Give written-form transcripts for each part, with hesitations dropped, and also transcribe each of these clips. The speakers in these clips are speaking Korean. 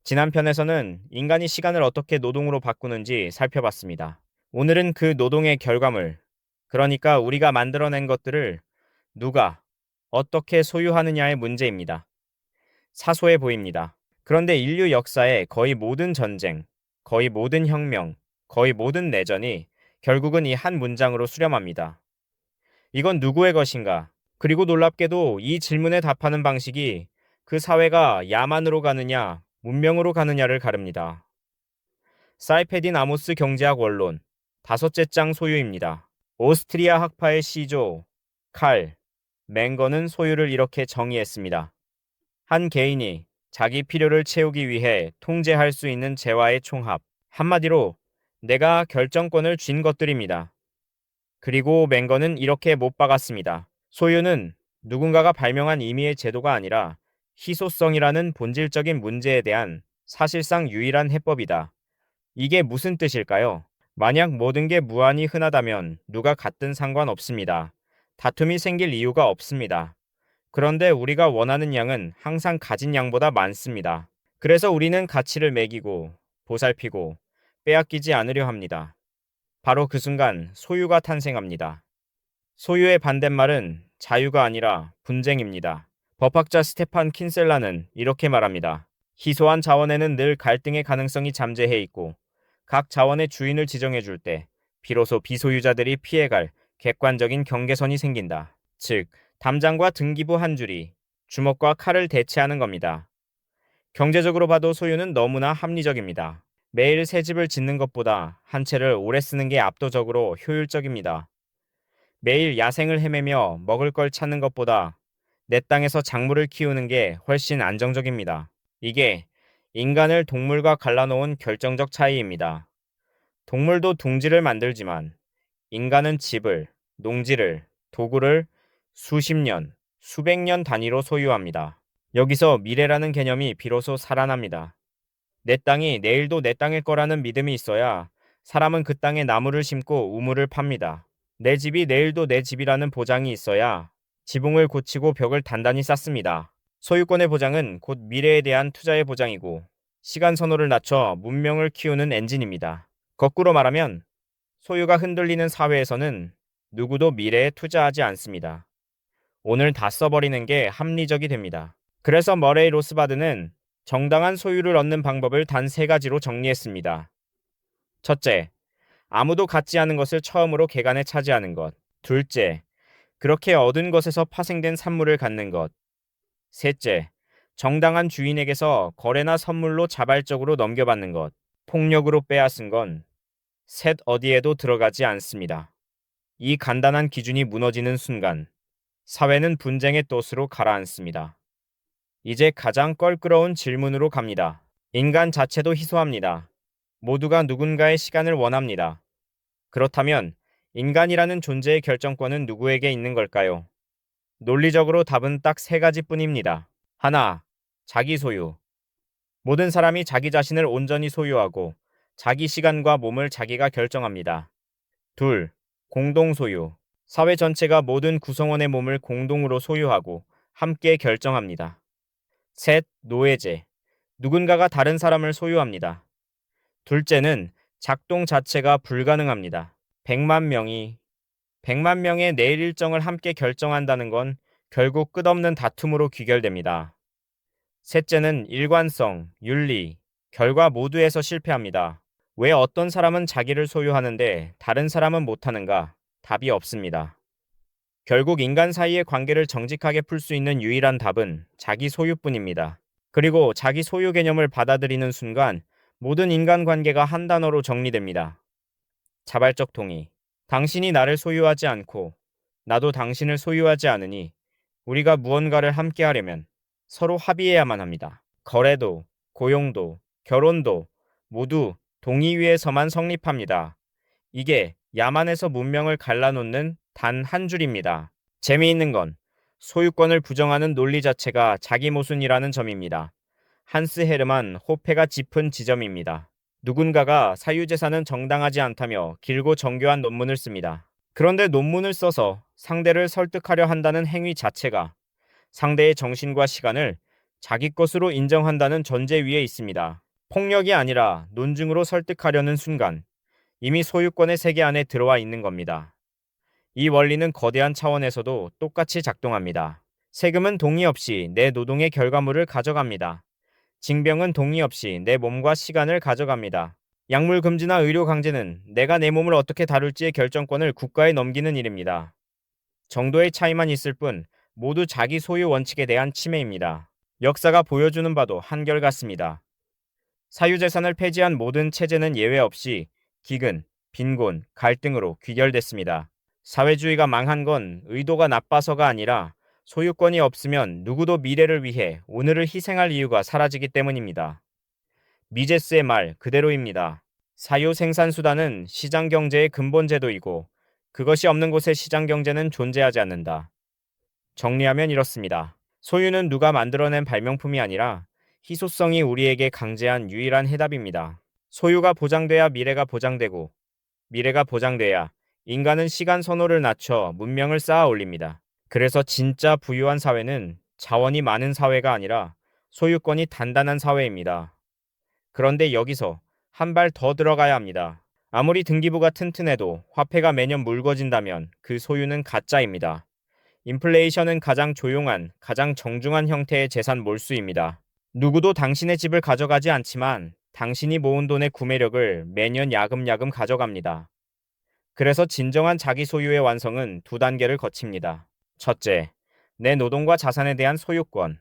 지난 편에서는 인간이 시간을 어떻게 노동으로 바꾸는지 살펴봤습니다. 오늘은 그 노동의 결과물, 그러니까 우리가 만들어낸 것들을 누가, 어떻게 소유하느냐의 문제입니다. 사소해 보입니다. 그런데 인류 역사의 거의 모든 전쟁, 거의 모든 혁명, 거의 모든 내전이 결국은 이 한 문장으로 수렴합니다. 이건 누구의 것인가? 그리고 놀랍게도 이 질문에 답하는 방식이 그 사회가 야만으로 가느냐, 문명으로 가느냐를 가릅니다. 사이페딘 아모스 경제학 원론 다섯째 장 소유입니다. 오스트리아 학파의 시조 칼 맹거는 소유를 이렇게 정의했습니다. 한 개인이 자기 필요를 채우기 위해 통제할 수 있는 재화의 총합. 한마디로 내가 결정권을 쥔 것들입니다. 그리고 맹거는 이렇게 못 박았습니다. 소유는 누군가가 발명한 임의의 제도가 아니라 희소성이라는 본질적인 문제에 대한 사실상 유일한 해법이다. 이게 무슨 뜻일까요? 만약 모든 게 무한히 흔하다면 누가 갖든 상관없습니다. 다툼이 생길 이유가 없습니다. 그런데 우리가 원하는 양은 항상 가진 양보다 많습니다. 그래서 우리는 가치를 매기고 보살피고 빼앗기지 않으려 합니다. 바로 그 순간 소유가 탄생합니다. 소유의 반대말은 자유가 아니라 분쟁입니다. 법학자 스테판 킨셀라는 이렇게 말합니다. 희소한 자원에는 늘 갈등의 가능성이 잠재해 있고 각 자원의 주인을 지정해 줄 때 비로소 비소유자들이 피해갈 객관적인 경계선이 생긴다. 즉, 담장과 등기부 한 줄이 주먹과 칼을 대체하는 겁니다. 경제적으로 봐도 소유는 너무나 합리적입니다. 매일 새 집을 짓는 것보다 한 채를 오래 쓰는 게 압도적으로 효율적입니다. 매일 야생을 헤매며 먹을 걸 찾는 것보다 내 땅에서 작물을 키우는 게 훨씬 안정적입니다. 이게 인간을 동물과 갈라놓은 결정적 차이입니다. 동물도 둥지를 만들지만 인간은 집을, 농지를, 도구를 수십 년, 수백 년 단위로 소유합니다. 여기서 미래라는 개념이 비로소 살아납니다. 내 땅이 내일도 내 땅일 거라는 믿음이 있어야 사람은 그 땅에 나무를 심고 우물을 팝니다. 내 집이 내일도 내 집이라는 보장이 있어야 지붕을 고치고 벽을 단단히 쌓습니다. 소유권의 보장은 곧 미래에 대한 투자의 보장이고 시간 선호를 낮춰 문명을 키우는 엔진입니다. 거꾸로 말하면 소유가 흔들리는 사회에서는 누구도 미래에 투자하지 않습니다. 오늘 다 써버리는 게 합리적이 됩니다. 그래서 머레이 로스바드는 정당한 소유를 얻는 방법을 단 세 가지로 정리했습니다. 첫째, 아무도 갖지 않은 것을 처음으로 개간에 차지하는 것. 둘째, 그렇게 얻은 것에서 파생된 산물을 갖는 것. 셋째, 정당한 주인에게서 거래나 선물로 자발적으로 넘겨받는 것. 폭력으로 빼앗은 건 셋 어디에도 들어가지 않습니다. 이 간단한 기준이 무너지는 순간 사회는 분쟁의 돛으로 가라앉습니다. 이제 가장 껄끄러운 질문으로 갑니다. 인간 자체도 희소합니다. 모두가 누군가의 시간을 원합니다. 그렇다면 인간이라는 존재의 결정권은 누구에게 있는 걸까요? 논리적으로 답은 딱 세 가지뿐입니다. 하나, 자기 소유. 모든 사람이 자기 자신을 온전히 소유하고 자기 시간과 몸을 자기가 결정합니다. 둘, 공동 소유. 사회 전체가 모든 구성원의 몸을 공동으로 소유하고 함께 결정합니다. 셋, 노예제. 누군가가 다른 사람을 소유합니다. 둘째는 작동 자체가 불가능합니다. 100만 명이 100만 명의 내일 일정을 함께 결정한다는 건 결국 끝없는 다툼으로 귀결됩니다. 셋째는 일관성, 윤리, 결과 모두에서 실패합니다. 왜 어떤 사람은 자기를 소유하는데 다른 사람은 못하는가? 답이 없습니다. 결국 인간 사이의 관계를 정직하게 풀 수 있는 유일한 답은 자기 소유뿐입니다. 그리고 자기 소유 개념을 받아들이는 순간 모든 인간 관계가 한 단어로 정리됩니다. 자발적 동의. 당신이 나를 소유하지 않고 나도 당신을 소유하지 않으니 우리가 무언가를 함께 하려면 서로 합의해야만 합니다. 거래도, 고용도, 결혼도 모두 동의 위에서만 성립합니다. 이게 야만에서 문명을 갈라놓는 단 한 줄입니다. 재미있는 건 소유권을 부정하는 논리 자체가 자기 모순이라는 점입니다. 한스 헤르만 호페가 짚은 지점입니다. 누군가가 사유재산은 정당하지 않다며 길고 정교한 논문을 씁니다. 그런데 논문을 써서 상대를 설득하려 한다는 행위 자체가 상대의 정신과 시간을 자기 것으로 인정한다는 전제 위에 있습니다. 폭력이 아니라 논증으로 설득하려는 순간 이미 소유권의 세계 안에 들어와 있는 겁니다. 이 원리는 거대한 차원에서도 똑같이 작동합니다. 세금은 동의 없이 내 노동의 결과물을 가져갑니다. 징병은 동의 없이 내 몸과 시간을 가져갑니다. 약물 금지나 의료 강제는 내가 내 몸을 어떻게 다룰지의 결정권을 국가에 넘기는 일입니다. 정도의 차이만 있을 뿐 모두 자기 소유 원칙에 대한 침해입니다. 역사가 보여주는 바도 한결같습니다. 사유재산을 폐지한 모든 체제는 예외 없이 기근, 빈곤, 갈등으로 귀결됐습니다. 사회주의가 망한 건 의도가 나빠서가 아니라 소유권이 없으면 누구도 미래를 위해 오늘을 희생할 이유가 사라지기 때문입니다. 미제스의 말 그대로입니다. 사유 생산수단은 시장 경제의 근본 제도이고 그것이 없는 곳에 시장 경제는 존재하지 않는다. 정리하면 이렇습니다. 소유는 누가 만들어낸 발명품이 아니라 희소성이 우리에게 강제한 유일한 해답입니다. 소유가 보장돼야 미래가 보장되고 미래가 보장돼야 인간은 시간 선호를 낮춰 문명을 쌓아 올립니다. 그래서 진짜 부유한 사회는 자원이 많은 사회가 아니라 소유권이 단단한 사회입니다. 그런데 여기서 한 발 더 들어가야 합니다. 아무리 등기부가 튼튼해도 화폐가 매년 묽어진다면 그 소유는 가짜입니다. 인플레이션은 가장 조용한, 가장 정중한 형태의 재산 몰수입니다. 누구도 당신의 집을 가져가지 않지만 당신이 모은 돈의 구매력을 매년 야금야금 가져갑니다. 그래서 진정한 자기 소유의 완성은 두 단계를 거칩니다. 첫째, 내 노동과 자산에 대한 소유권.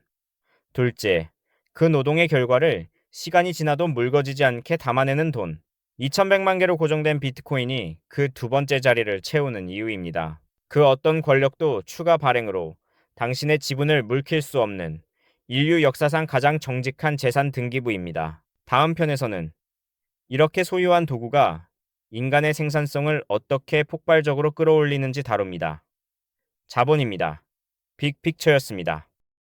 둘째, 그 노동의 결과를 시간이 지나도 묽어지지 않게 담아내는 돈. 2100만 개로 고정된 비트코인이 그 두 번째 자리를 채우는 이유입니다. 그 어떤 권력도 추가 발행으로 당신의 지분을 물킬 수 없는 인류 역사상 가장 정직한 재산 등기부입니다. 다음 편에서는 이렇게 소유한 도구가 인간의 생산성을 어떻게 폭발적으로 끌어올리는지 다룹니다. 자본입니다. 빅픽처였습니다.